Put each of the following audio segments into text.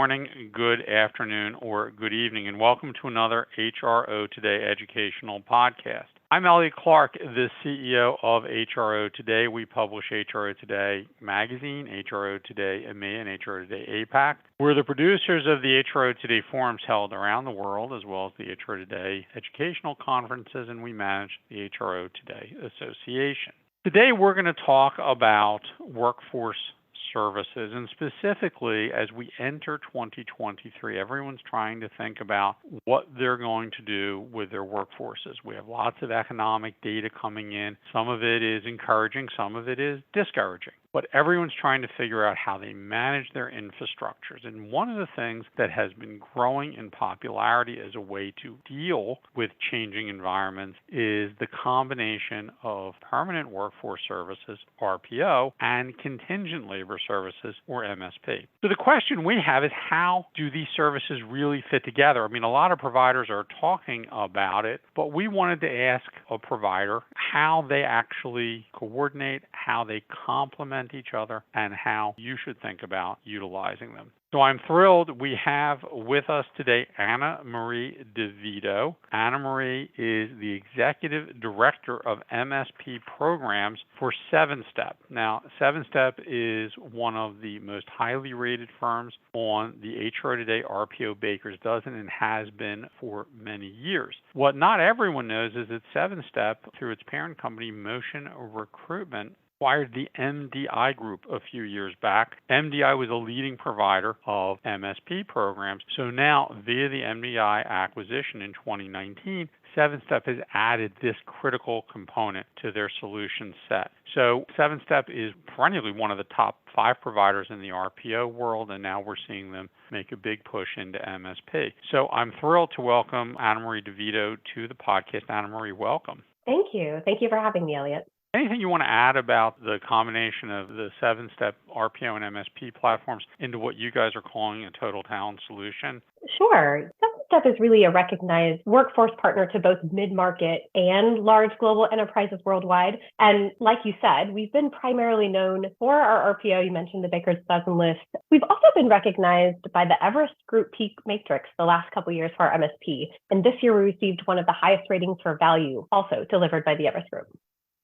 morning, good afternoon, or good evening, and welcome to another HRO Today Educational Podcast. I'm Elliot Clark, the CEO of HRO Today. We publish HRO Today Magazine, HRO Today EMEA, and HRO Today APAC. We're the producers of the HRO Today forums held around the world, as well as the HRO Today educational conferences, and we manage the HRO Today Association. Today, we're going to talk about workforce services, and specifically as we enter 2023, everyone's trying to think about what they're going to do with their workforces. We have lots of economic data coming in. Some of it is encouraging, some of it is discouraging. But everyone's trying to figure out how they manage their infrastructures. And one of the things that has been growing in popularity as a way to deal with changing environments is the combination of permanent workforce services, RPO, and contingent labor services, or MSP. So the question we have is, how do these services really fit together? I mean, a lot of providers are talking about it, but we wanted to ask a provider how they actually coordinate, how they complement each other, and how you should think about utilizing them. So I'm thrilled we have with us today Anamarie DeVito. Anamarie is the Executive Director of MSP Programs for Sevenstep. Now, Sevenstep is one of the most highly rated firms on the HRO Today RPO Baker's Dozen and has been for many years. What not everyone knows is that Sevenstep, through its parent company Motion Recruitment, acquired the MDI group a few years back. MDI was a leading provider of MSP programs. So now, via the MDI acquisition in 2019, Sevenstep has added this critical component to their solution set. So Sevenstep is perennially one of the top 5 providers in the RPO world, and now we're seeing them make a big push into MSP. So I'm thrilled to welcome Anamarie DeVito to the podcast. Anamarie, welcome. Thank you. Thank you for having me, Elliot. Anything you want to add about the combination of the Sevenstep RPO and MSP platforms into what you guys are calling a total talent solution? Sure. Sevenstep is really a recognized workforce partner to both mid-market and large global enterprises worldwide. And like you said, we've been primarily known for our RPO. You mentioned the Baker's Dozen list. We've also been recognized by the Everest Group Peak Matrix the last couple of years for our MSP. And this year we received one of the highest ratings for value, also delivered by the Everest Group.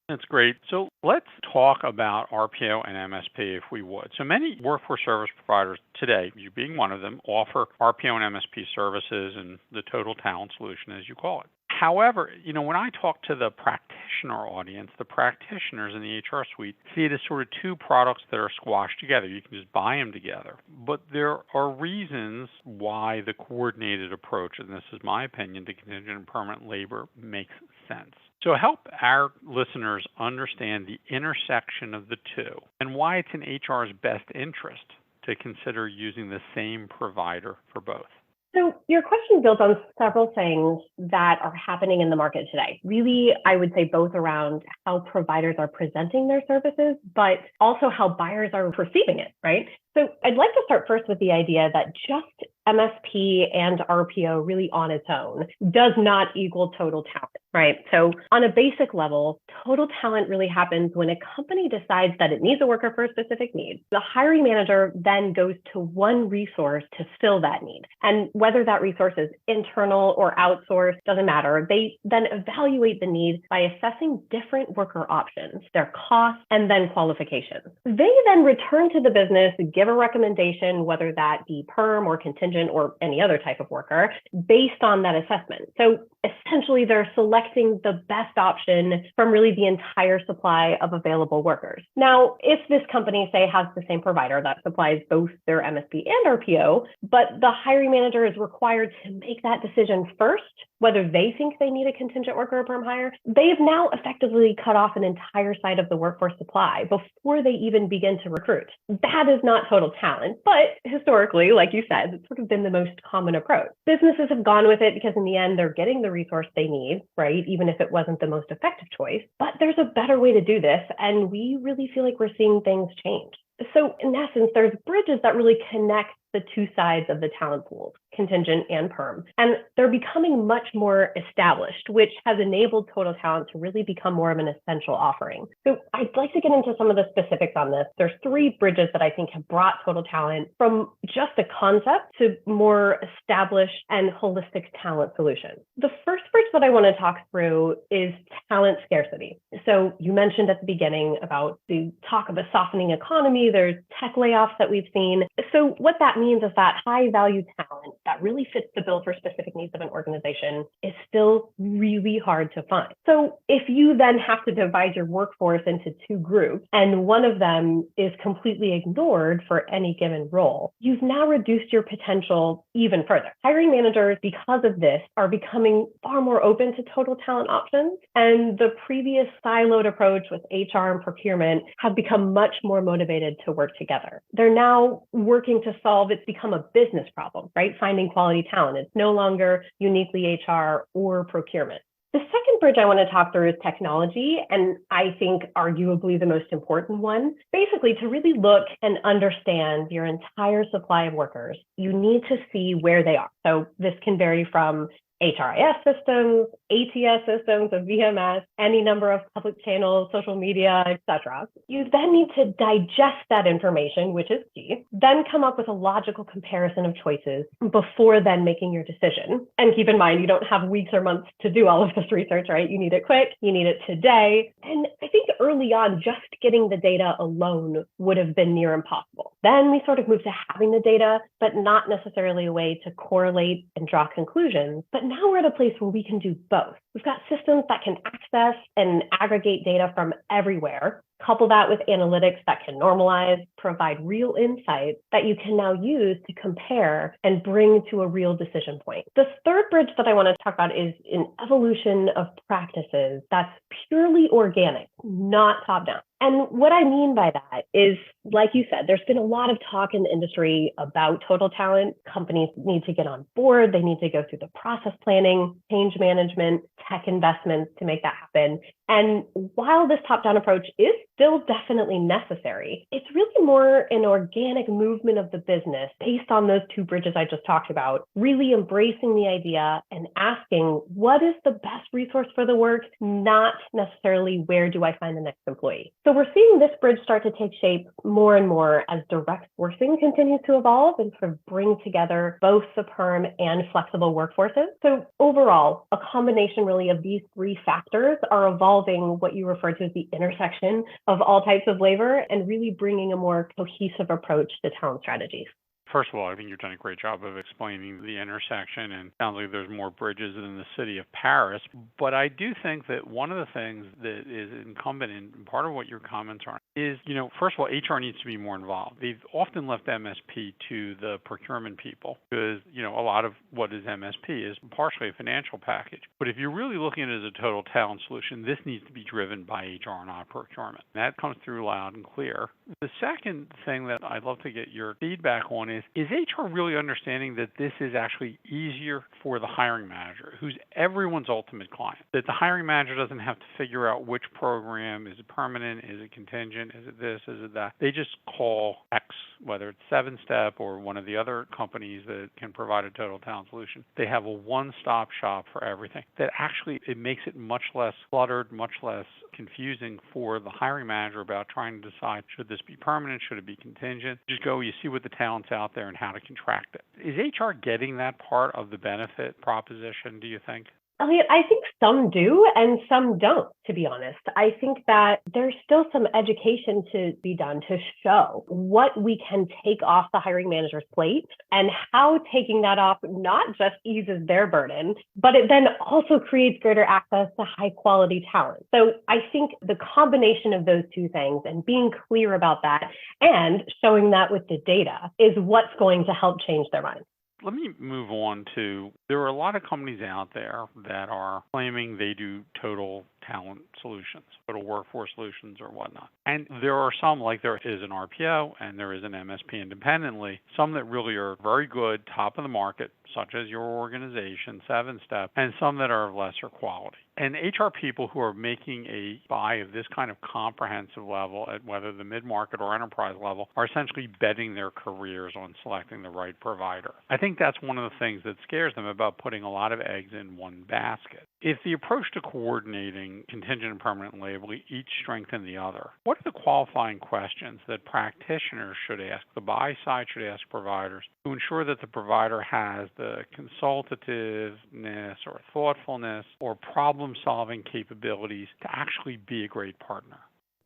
That's great. So let's talk about RPO and MSP if we would. So many workforce service providers today, you being one of them, offer RPO and MSP services and the total talent solution, as you call it. However, when I talk to the practitioner audience, the practitioners in the HR suite see it as sort of two products that are squashed together. You can just buy them together. But there are reasons why the coordinated approach, and this is my opinion, to contingent and permanent labor makes sense. So help our listeners understand the intersection of the two and why it's in HR's best interest to consider using the same provider for both. So your question builds on several things that are happening in the market today. Really, I would say both around how providers are presenting their services, but also how buyers are perceiving it, right? So I'd like to start first with the idea that just MSP and RPO really on its own does not equal total talent, right? So on a basic level, total talent really happens when a company decides that it needs a worker for a specific need. The hiring manager then goes to one resource to fill that need. And whether that resource is internal or outsourced, doesn't matter. They then evaluate the need by assessing different worker options, their costs, and then qualifications. They then return to the business, give a recommendation, whether that be perm or contingent or any other type of worker, based on that assessment. So essentially, they're selecting the best option from really the entire supply of available workers. Now, if this company, say, has the same provider that supplies both their MSP and RPO, but the hiring manager is required to make that decision first, whether they think they need a contingent worker or perm hire, they have now effectively cut off an entire side of the workforce supply before they even begin to recruit. That is not total talent, but historically, like you said, it's sort of been the most common approach. Businesses have gone with it because in the end, they're getting the resource they need, right? Even if it wasn't the most effective choice. But there's a better way to do this, and we really feel like we're seeing things change. So in essence, there's bridges that really connect the two sides of the talent pool, contingent and perm. And they're becoming much more established, which has enabled Total Talent to really become more of an essential offering. So I'd like to get into some of the specifics on this. There's 3 bridges that I think have brought Total Talent from just a concept to more established and holistic talent solutions. The first bridge that I want to talk through is talent scarcity. So you mentioned at the beginning about the talk of a softening economy. There's tech layoffs that we've seen. So what that means is that high value talent that really fits the bill for specific needs of an organization is still really hard to find. So if you then have to divide your workforce into 2 groups and one of them is completely ignored for any given role, you've now reduced your potential even further. Hiring managers, because of this, are becoming far more open to total talent options, and the previous siloed approach with HR and procurement have become much more motivated to work together. They're now working to solve, it's become a business problem, right? Finding quality talent. It's no longer uniquely HR or procurement. The second bridge I want to talk through is technology, and I think arguably the most important one. Basically, to really look and understand your entire supply of workers, you need to see where they are. So this can vary from HRIS systems, ATS systems, a VMS, any number of public channels, social media, etc. You then need to digest that information, which is key, then come up with a logical comparison of choices before then making your decision. And keep in mind, you don't have weeks or months to do all of this research, right? You need it quick, you need it today. And I think early on, just getting the data alone would have been near impossible. Then we sort of moved to having the data, but not necessarily a way to correlate and draw conclusions. But now we're at a place where we can do both. We've got systems that can access and aggregate data from everywhere. Couple that with analytics that can normalize, provide real insights that you can now use to compare and bring to a real decision point. The third bridge that I want to talk about is an evolution of practices that's purely organic, not top-down. And what I mean by that is, like you said, there's been a lot of talk in the industry about total talent. Companies need to get on board. They need to go through the process planning, change management, tech investments to make that happen. And while this top-down approach is still definitely necessary, it's really more an organic movement of the business based on those 2 bridges I just talked about, really embracing the idea and asking, what is the best resource for the work, not necessarily where do I find the next employee. So we're seeing this bridge start to take shape more and more as direct sourcing continues to evolve and sort of bring together both the perm and flexible workforces. So overall, a combination really of these 3 factors are evolving what you refer to as the intersection of all types of labor and really bringing a more cohesive approach to talent strategies. First of all, I think you've done a great job of explaining the intersection, and it sounds like there's more bridges in the city of Paris. But I do think that one of the things that is incumbent in part of what your comments are is, first of all, HR needs to be more involved. They've often left MSP to the procurement people because, a lot of what is MSP is partially a financial package. But if you're really looking at it as a total talent solution, this needs to be driven by HR, not procurement. That comes through loud and clear. The second thing that I'd love to get your feedback on is HR really understanding that this is actually easier for the hiring manager, who's everyone's ultimate client, that the hiring manager doesn't have to figure out which program, is it permanent, is it contingent, is it this, is it that. They just call X, whether it's Sevenstep or one of the other companies that can provide a total talent solution. They have a one-stop shop for everything. That actually, it makes it much less cluttered, much less confusing for the hiring manager about trying to decide, should this be permanent, should it be contingent? Just go, you see what the talent's out there and how to contract it. Is HR getting that part of the benefit proposition, do you think? Elliot, I think some do and some don't, to be honest. I think that there's still some education to be done to show what we can take off the hiring manager's plate and how taking that off not just eases their burden, but it then also creates greater access to high quality talent. So I think the combination of those 2 things and being clear about that and showing that with the data is what's going to help change their minds. Let me move on to, there are a lot of companies out there that are claiming they do total talent solutions, total workforce solutions or whatnot. And there are some, like there is an RPO and there is an MSP independently, some that really are very good, top of the market, such as your organization, Sevenstep, and some that are of lesser quality. And HR people who are making a buy of this kind of comprehensive level at whether the mid-market or enterprise level are essentially betting their careers on selecting the right provider. I think that's one of the things that scares them about putting a lot of eggs in one basket. If the approach to coordinating contingent and permanent labeling each strengthen the other, what are the qualifying questions that practitioners should ask, the buy side should ask providers, to ensure that the provider has the consultativeness or thoughtfulness or problem-solving capabilities to actually be a great partner?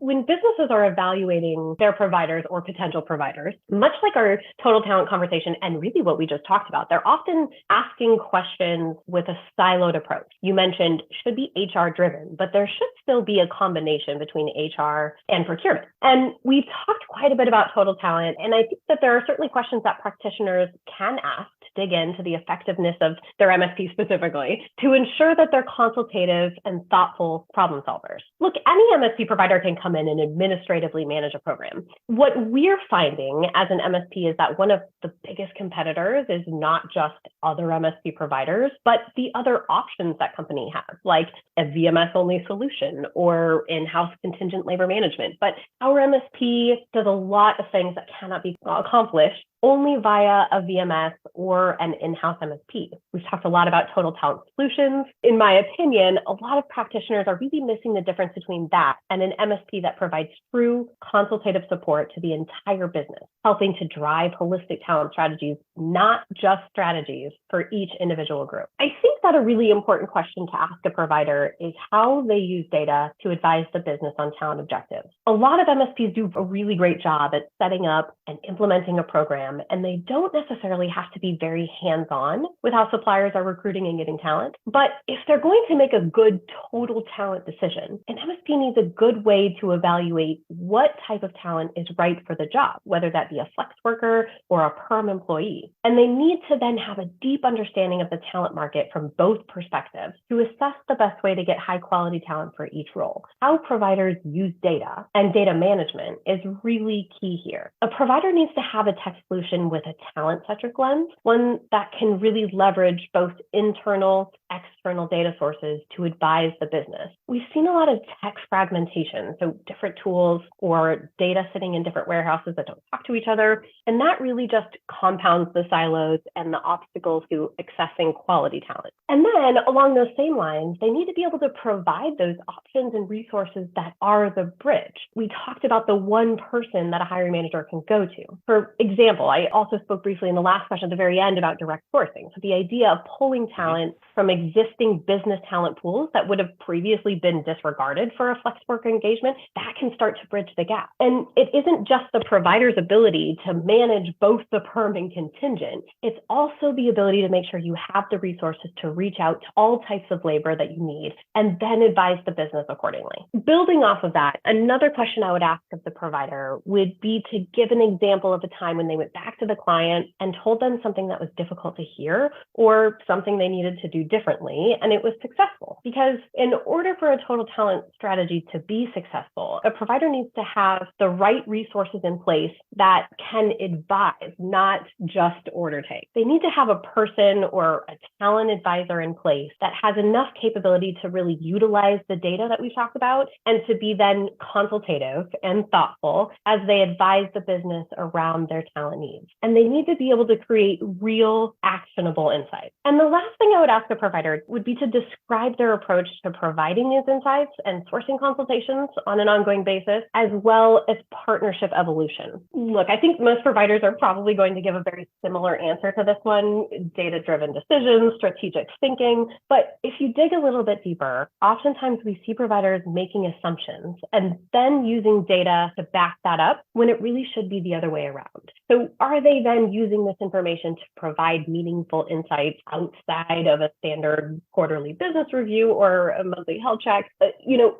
When businesses are evaluating their providers or potential providers, much like our total talent conversation and really what we just talked about, they're often asking questions with a siloed approach. You mentioned should be HR driven, but there should still be a combination between HR and procurement. And we've talked quite a bit about total talent, and I think that there are certainly questions that practitioners can ask to dig into the effectiveness of their MSP specifically to ensure that they're consultative and thoughtful problem solvers. Look, any MSP provider can come in and administratively manage a program. What we're finding as an MSP is that one of the biggest competitors is not just other MSP providers, but the other options that company has, like a VMS-only solution or in-house contingent labor management. But our MSP does a lot of things that cannot be accomplished only via a VMS or an in-house MSP. We've talked a lot about total talent solutions. In my opinion, a lot of practitioners are really missing the difference between that and an MSP that provides true consultative support to the entire business, helping to drive holistic talent strategies, not just strategies for each individual group. I think that a really important question to ask a provider is how they use data to advise the business on talent objectives. A lot of MSPs do a really great job at setting up and implementing a program, and they don't necessarily have to be very hands-on with how suppliers are recruiting and getting talent. But if they're going to make a good total talent decision, an MSP needs a good way to evaluate what type of talent is right for the job, whether that be a flex worker or a perm employee. And they need to then have a deep understanding of the talent market from both perspectives to assess the best way to get high quality talent for each role. How providers use data and data management is really key here. A provider needs to have a tech solution with a talent-centric lens, one that can really leverage both internal, external data sources to advise the business. We've seen a lot of tech fragmentation, so different tools or data sitting in different warehouses that don't talk to each other, and that really just compounds the silos and the obstacles to accessing quality talent. And then along those same lines, they need to be able to provide those options and resources that are the bridge. We talked about the one person that a hiring manager can go to. For example, I also spoke briefly in the last question at the very end about direct sourcing. So the idea of pulling talent from existing business talent pools that would have previously been disregarded for a flex worker engagement, that can start to bridge the gap. And it isn't just the provider's ability to manage both the perm and contingent. It's also the ability to make sure you have the resources to reach out to all types of labor that you need and then advise the business accordingly. Building off of that, another question I would ask of the provider would be to give an example of a time when they went back to the client and told them something that was difficult to hear or something they needed to do differently, and it was successful. Because in order for a total talent strategy to be successful, a provider needs to have the right resources in place that can advise, not just order take. They need to have a person or a talent advisor in place that has enough capability to really utilize the data that we've talked about and to be then consultative and thoughtful as they advise the business around their talent needs. And they need to be able to create real actionable insights. And the last thing I would ask a provider would be to describe their approach to providing these insights and sourcing consultations on an ongoing basis, as well as partnership evolution. Look, I think most providers are probably going to give a very similar answer to this one: data-driven decisions, strategic thinking. But if you dig a little bit deeper, oftentimes we see providers making assumptions and then using data to back that up when it really should be the other way around. So are they then using this information to provide meaningful insights outside of a standard standard quarterly business review or a monthly health check.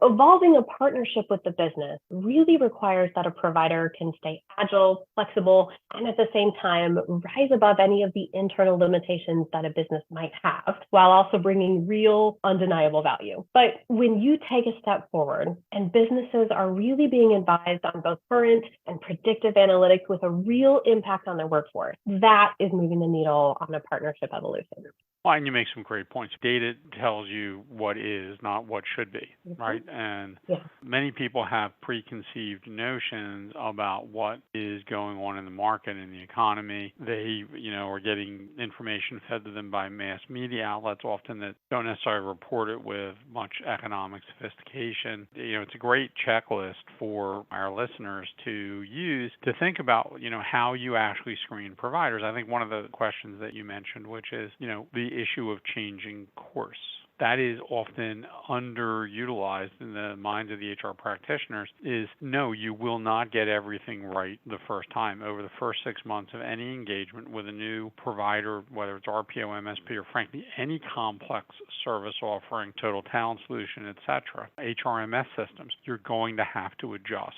Evolving a partnership with the business really requires that a provider can stay agile, flexible, and at the same time, rise above any of the internal limitations that a business might have, while also bringing real, undeniable value. But when you take a step forward and businesses are really being advised on both current and predictive analytics with a real impact on their workforce, that is moving the needle on a partnership evolution. Well, and you make some great points. Data tells you what is, not what should be, right? And many people have preconceived notions about what is going on in the market and the economy. They, are getting information fed to them by mass media outlets often that don't necessarily report it with much economic sophistication. It's a great checklist for our listeners to use to think about, how you actually screen providers. I think one of the questions that you mentioned, which is, the issue of changing course. That is often underutilized in the minds of the HR practitioners is, no, you will not get everything right the first time. Over the first 6 months of any engagement with a new provider, whether it's RPO, MSP, or frankly, any complex service offering, total talent solution, et cetera, HRMS systems, you're going to have to adjust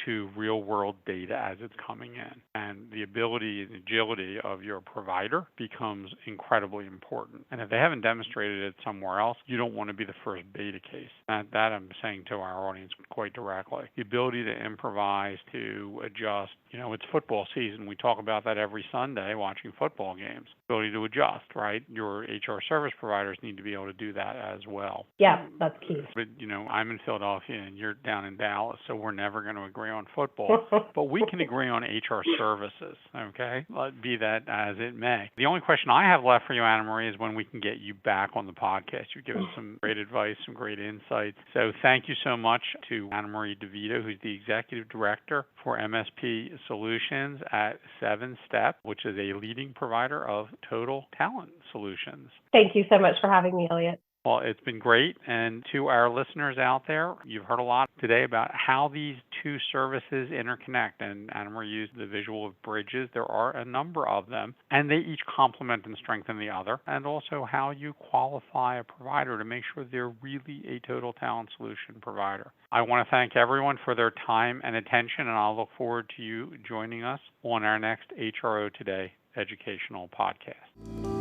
to real-world data as it's coming in. And the ability and agility of your provider becomes incredibly important. And if they haven't demonstrated it somewhere else, you don't want to be the first beta case. And that I'm saying to our audience quite directly. The ability to improvise, to adjust. It's football season. We talk about that every Sunday watching football games. Ability to adjust, right? Your HR service providers need to be able to do that as well. Yeah, that's key. But, I'm in Philadelphia and you're down in Dallas, so we're never going to agree on football. But we can agree on HR services, okay? Be that as it may. The only question I have left for you, Anamarie, is when we can get you back on the podcast. You've given some great advice, some great insights. So thank you so much to Anamarie DeVito, who's the Executive Director for MSP Solutions at Sevenstep, which is a leading provider of total talent solutions. Thank you so much for having me, Elliot. Well, it's been great. And to our listeners out there, you've heard a lot today about how these two services interconnect. And Anamarie used the visual of bridges. There are a number of them, and they each complement and strengthen the other. And also how you qualify a provider to make sure they're really a total talent solution provider. I want to thank everyone for their time and attention, and I'll look forward to you joining us on our next HRO Today Educational Podcast.